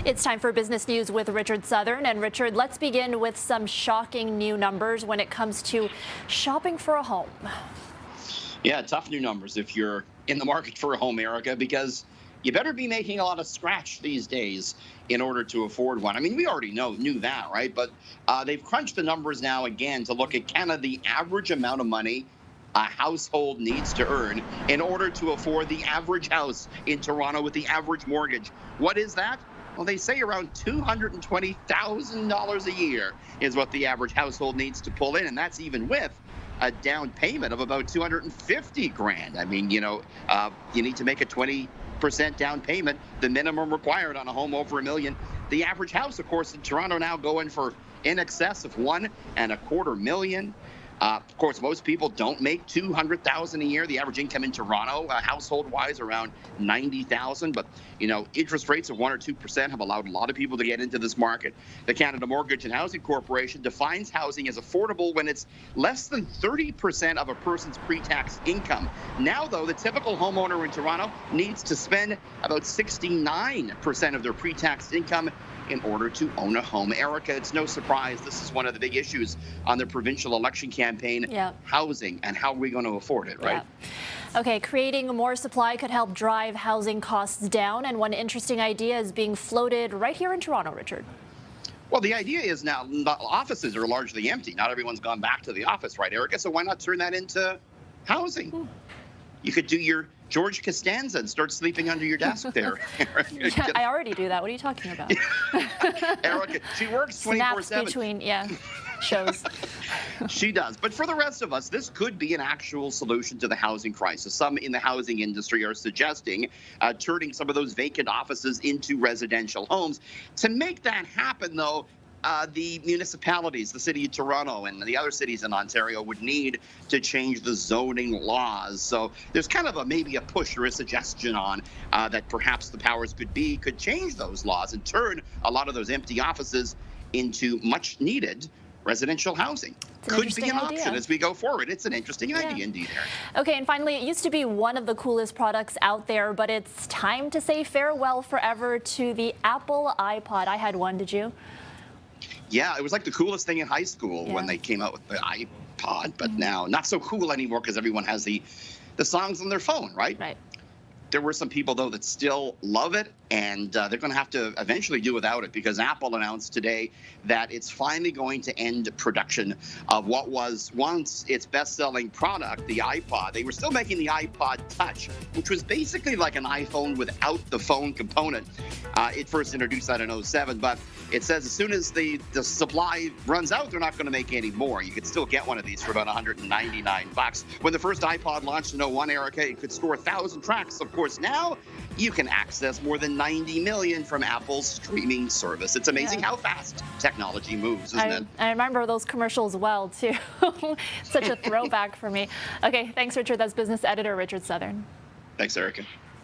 It's time for business news with Richard Southern. And Richard, let's begin with some shocking new numbers when it comes to shopping for a home. Yeah, tough new numbers if you're in the market for a home, Erica, because you better be making a lot of scratch these days in order to afford one. I mean, we already knew that, right? But they've crunched the numbers now again to look at kind of the average amount of money a household needs to earn in order to afford the average house in Toronto with the average mortgage. What is that? Well, they say around $220,000 a year is what the average household needs to pull in, and that's even with a down payment of about 250 grand. I mean, you need to make a 20% down payment, the minimum required on a home over $1 million. The average house, of course, in Toronto now going for in excess of $1.25 million. Of course, most people don't make $200,000 a year. The average income in Toronto, household-wise, around $90,000. But interest rates of 1 or 2% have allowed a lot of people to get into this market. The Canada Mortgage and Housing Corporation defines housing as affordable when it's less than 30% of a person's pre-tax income. Now, though, the typical homeowner in Toronto needs to spend about 69% of their pre-tax income in order to own a home. Erica, it's no surprise this is one of the big issues on the provincial election campaign, housing, and how are we going to afford it, right? Yeah. Okay, creating more supply could help drive housing costs down, and one interesting idea is being floated right here in Toronto, Richard. Well, the idea is now the offices are largely empty. Not everyone's gone back to the office, right, Erica? So why not turn that into housing? You could do your George Costanza and start sleeping under your desk there. Yeah, I already do that. What are you talking about? Erica, she works 24/7. Snaps between, shows. She does. But for the rest of us, this could be an actual solution to the housing crisis. Some in the housing industry are suggesting turning some of those vacant offices into residential homes. To make that happen, though, the municipalities, the city of Toronto and the other cities in Ontario would need to change the zoning laws. So there's kind of maybe a push or a suggestion on that perhaps the powers could change those laws and turn a lot of those empty offices into much needed residential housing. Could be an option as we go forward. It's an interesting idea indeed, Eric. Okay, and finally, it used to be one of the coolest products out there, but it's time to say farewell forever to the Apple iPod. I had one, did you? Yeah, it was like the coolest thing in high school when they came out with the iPod, but now not so cool anymore because everyone has the songs on their phone, right? Right. There were some people, though, that still love it, and they're going to have to eventually do without it because Apple announced today that it's finally going to end production of what was once its best-selling product, the iPod. They were still making the iPod Touch, which was basically like an iPhone without the phone component. It first introduced that in 2007, but it says as soon as the supply runs out, they're not going to make any more. You could still get one of these for about $199. When the first iPod launched in 2001, Erica, it could store 1,000 tracks. Of course, now you can access more than 90 million from Apple's streaming service. It's amazing how fast technology moves, isn't it? I remember those commercials well, too. Such a throwback for me. Okay, thanks, Richard. That's business editor Richard Southern. Thanks, Erica.